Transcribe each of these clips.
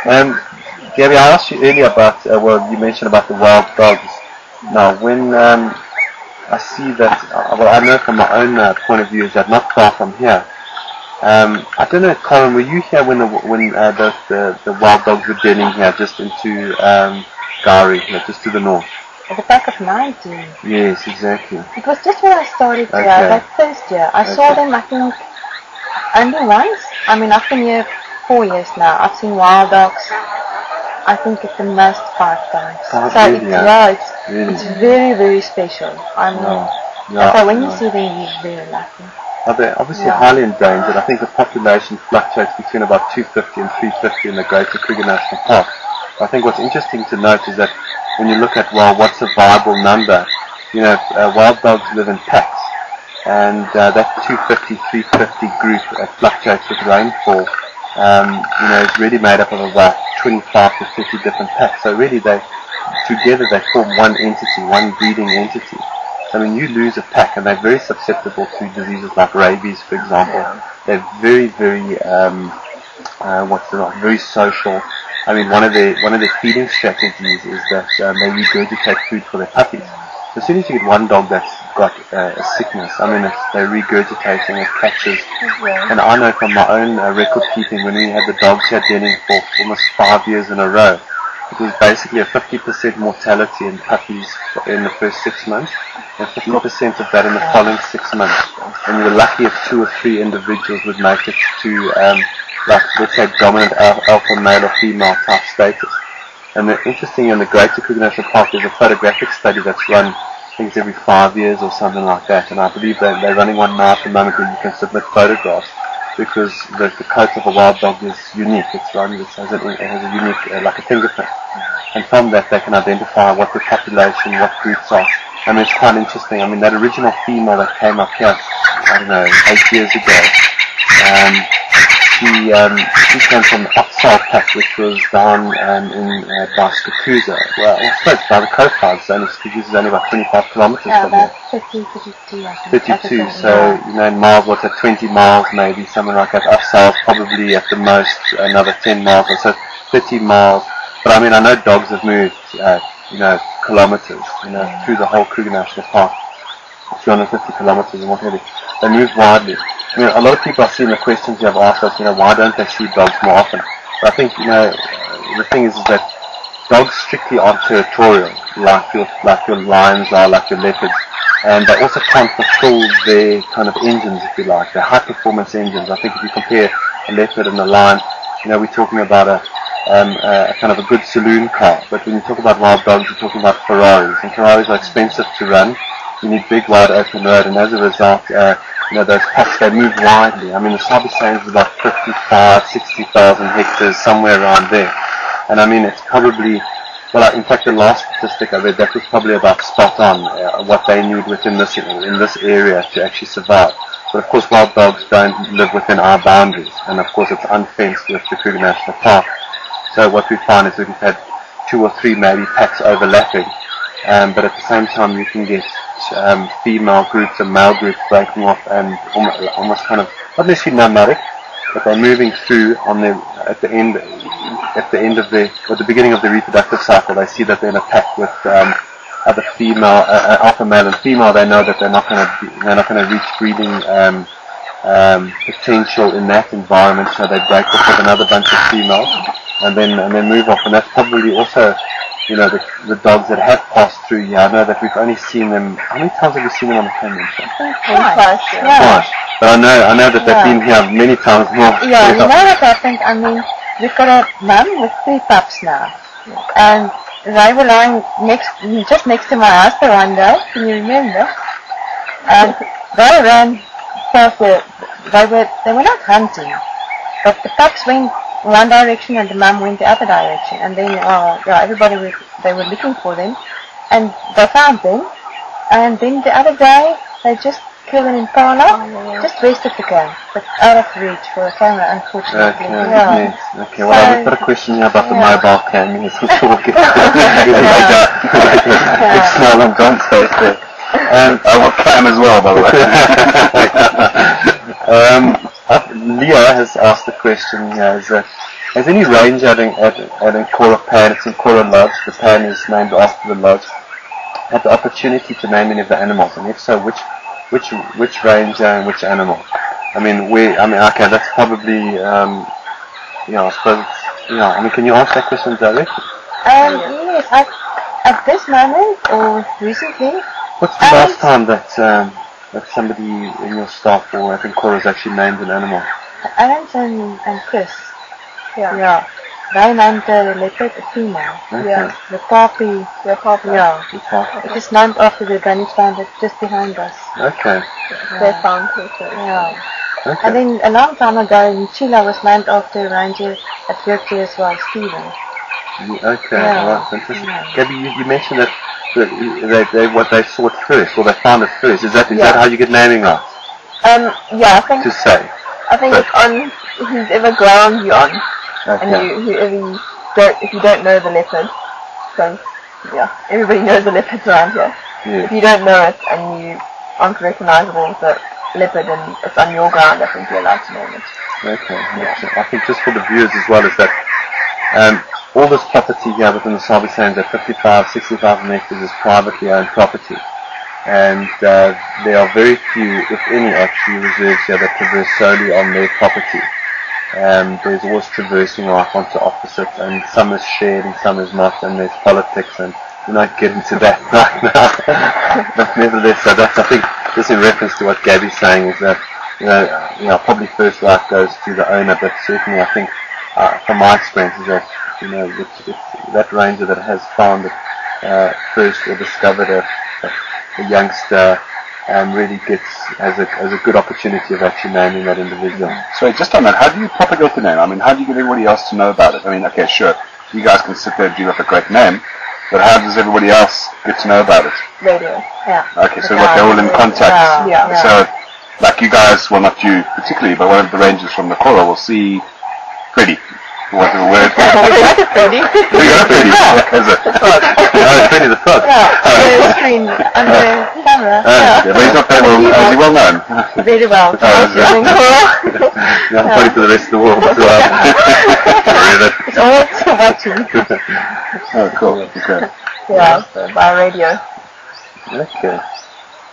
Gabby, I asked you earlier about, well, you mentioned about the wild dogs. Now, when I see that, well, I know from my own point of view is that not far from here, I don't know, Colin, were you here when the wild dogs were denning here, just into Gowrie, just to the north? At the back of 19. Yes, exactly. It was just when I started here, that first year. I saw them, I think, only once. I mean, I've been here 4 years now. I've seen wild dogs, I think at the most 5 times. It's very, very special. So when you see them, you're very lucky. They're obviously highly endangered. I think the population fluctuates between about 250 and 350 in the Greater Kruger National Park. I think what's interesting to note is that when you look at, well, what's a viable number, wild dogs live in packs, and that 250, 350 group fluctuates with rainfall, is really made up of about 25 to 30 different packs. So really together they form one entity, one breeding entity. I mean, you lose a pack and they're very susceptible to diseases like rabies, for example. They're very, very, very social. I mean, one of their feeding strategies is that they regurgitate food for their puppies. As soon as you get one dog that's got a sickness, I mean, they're regurgitating, it catches. And I know from my own record keeping, when we had the dogs here denning for almost 5 years in a row, it was basically a 50% mortality in puppies in the first 6 months, and 50% of that in the following 6 months. And you were lucky if 2 or 3 individuals would make it to, let's say, dominant alpha male or female type status. And the interesting in the Greater Kruger National Park, there's a photographic study that's run, I think it's every 5 years or something like that, and I believe they're running one now at the moment where you can submit photographs, because the coat of a wild dog is unique. It has a unique, like a fingerprint. And from that they can identify what the population, what groups are. I mean, it's quite interesting. I mean, that original female that came up here, I don't know, 8 years ago, she came from the Oxford Pack, which was down in by Skakuza. Well, I suppose by the coastline, so Skakuza is only about 25 kilometers from here. 32, I think. 32, so, in miles, what's that, 20 miles maybe, something like that. Up south, probably at the most another 10 miles or so, 30 miles. But I mean, I know dogs have moved, kilometers, through the whole Kruger National Park, 250 kilometers and what have you. They move widely. I mean, a lot of people I've seen the questions you have asked us, why don't they see dogs more often? But I think, the thing is that dogs strictly aren't territorial, like your lions are, like your leopards. And they also can't fulfill their kind of engines, if you like, their high-performance engines. I think if you compare a leopard and a lion, we're talking about a kind of a good saloon car. But when you talk about wild dogs, you're talking about Ferraris. And Ferraris are expensive to run. You need big, wide, open road. And as a result, those packs, they move widely. I mean, the Sabi Sands is about 55, 60,000 hectares, somewhere around there. And I mean, it's probably, well, in fact, the last statistic I read, that was probably about spot on, what they need within this area to actually survive. But of course, wild dogs don't live within our boundaries. And of course, it's unfenced with the Kruger National Park. So what we find is that we've had 2 or 3 maybe packs overlapping. But at the same time, you can get female groups and male groups breaking off and almost kind of, not necessarily nomadic, but they're moving through at the beginning of the reproductive cycle. They see that they're in a pack with other female, alpha male and female. They know that they're not going to reach breeding potential in that environment, so they break off with another bunch of females and then move off. And that's probably also, the dogs that have passed through here. I know that we've only seen them. How many times have we seen them on the camera? Twice. But I know that they've been here many times more. Yeah, you know what happened? I mean, we've got a mum with 3 pups now, and they were lying just next to my house the one day. Can you remember? And they ran past they were not hunting, but the pups went one direction and the mum went the other direction, and then they were looking for them, and they found them, and then the other day they just killed an impala just west of the camp, but out of reach for a camera, unfortunately. Okay, well, I've got a question here about the mobile cam. Yes, we'll get big smile on John's face there. I want cam as well, by the way. Leah has asked the question here, is that Has any range at Nkorho Pan, it's Nkorho Lodge, the pan is named after the lodge, had the opportunity to name any of the animals, and if so, which ranger and which animal? Okay, that's probably, I suppose it's, can you answer that question directly? Yes, at this moment, or recently. What's the last time that somebody in your staff or at Nkorho has actually named an animal? Alex and Chris. Yeah. They named the leopard a female. Okay. Yeah. The puppy. Yeah. It is named after the Danish farm that's just behind us. Okay. They found it. Yeah. Okay. And then a long time ago, Sheila was named after a ranger at Victory as well, Stephen. Okay. Yeah. Right. Interesting. Gabby, you mentioned that they sought first, or they found it first. Is that how you get naming rights? Yeah, I think. To say. I think it's on whoever ground you're on. Okay. And if you don't know the leopard, so everybody knows the leopards around here. Yeah. If you don't know it and you aren't recognisable with the leopard and it's on your ground, I think you're allowed to name it. Okay. Yeah. I think just for the viewers as well is that all this property here within the Sabi Sands at 60,000 hectares is privately owned property. And there are very few, if any, actually reserves here that traverse solely on their property. There's always traversing right onto opposites, and some is shared and some is not, and there's politics, and we're not getting to that right now. But nevertheless, so that's, I think, just in reference to what Gabby's saying, is that probably first right goes to the owner, but certainly I think from my experience is that it's that ranger that has found it first or discovered a youngster really has a good opportunity of actually naming that individual. So just on that, how do you propagate the name? I mean, how do you get everybody else to know about it? I mean, okay, sure, you guys can sit there and do up a great name, but how does everybody else get to know about it? Radio, yeah. Okay, so they're all in contact. Yeah. So, like you guys, well not you particularly, but one of the rangers from Nkorho will see Freddie. What the word? Freddie. You got Freddie. Is it? Freddie the frog. On the screen, on the camera. But he's not very well, is he well known? Very well. Probably to the rest of the world as well. It's all watching. Oh, cool. Okay. Yeah, so by radio. Okay.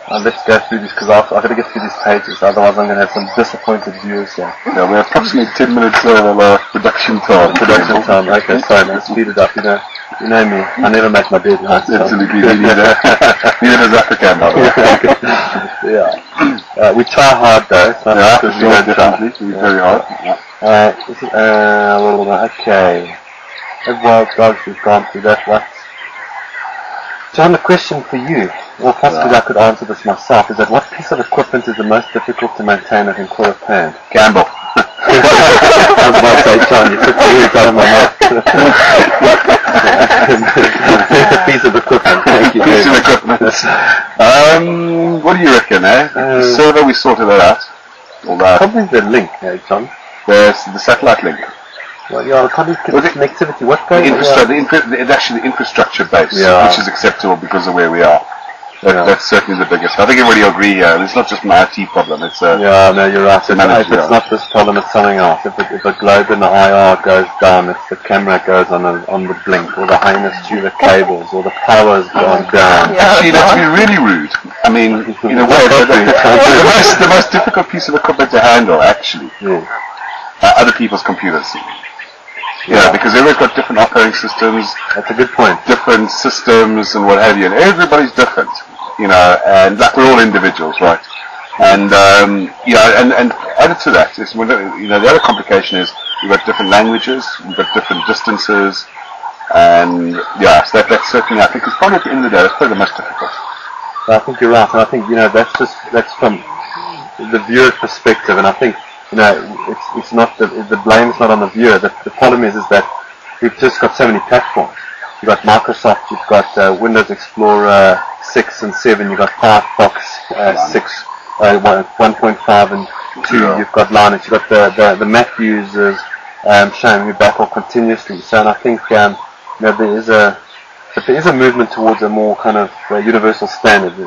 Let's go through this because I've got to get through these pages, otherwise I'm going to have some disappointed viewers here. Yeah, we're approximately 10 minutes over production time. Okay, sorry, let's speed it up. You know me, I never make my deadlines. So. Absolutely, neither does Africam, by the way. Yeah. We try hard though. So Definitely. Very hard. Okay. Wild dogs, we've gone through that one. John, a question for you, or possibly I could answer this myself, is that what piece of equipment is the most difficult to maintain at Nkorho Pan? Gamble. I was about to say, John, you took the words out of my mouth. A piece of equipment, thank you. Piece of equipment. What do you reckon, The server, we sorted that out. Probably the link, John. There's the satellite link. Well, probably connectivity. What goes the infrastructure base, which is acceptable because of where we are. That's certainly the biggest. I think everybody will agree. It's not just an IT problem. It's a no, you're right. If it's not this problem, it's something else. If a globe in the IR goes down, if the camera goes on the blink, or the highness to the cables, or the power's gone down. Actually, that's really rude. I mean, in a way, the most difficult piece of equipment to handle, actually, other people's computers. Yeah, because everyone's got different operating systems. That's a good point. Different systems and what have you, and everybody's different, and like we're all individuals, right? And and added to that is, the other complication is we've got different languages, we've got different distances, and so that's certainly, I think, it's probably at the end of the day, that's probably the most difficult. I think you're right, and I think that's from the viewer's perspective, and I think. It's not the blame's not on the viewer. The problem is that we've just got so many platforms. You've got Microsoft, you've got Windows Explorer 6 and 7, you've got Firefox 6, 1.5 and 2, you've got Linux, you've got the Mac users showing you battle continuously. So, and I think there is a movement towards a more kind of universal standard.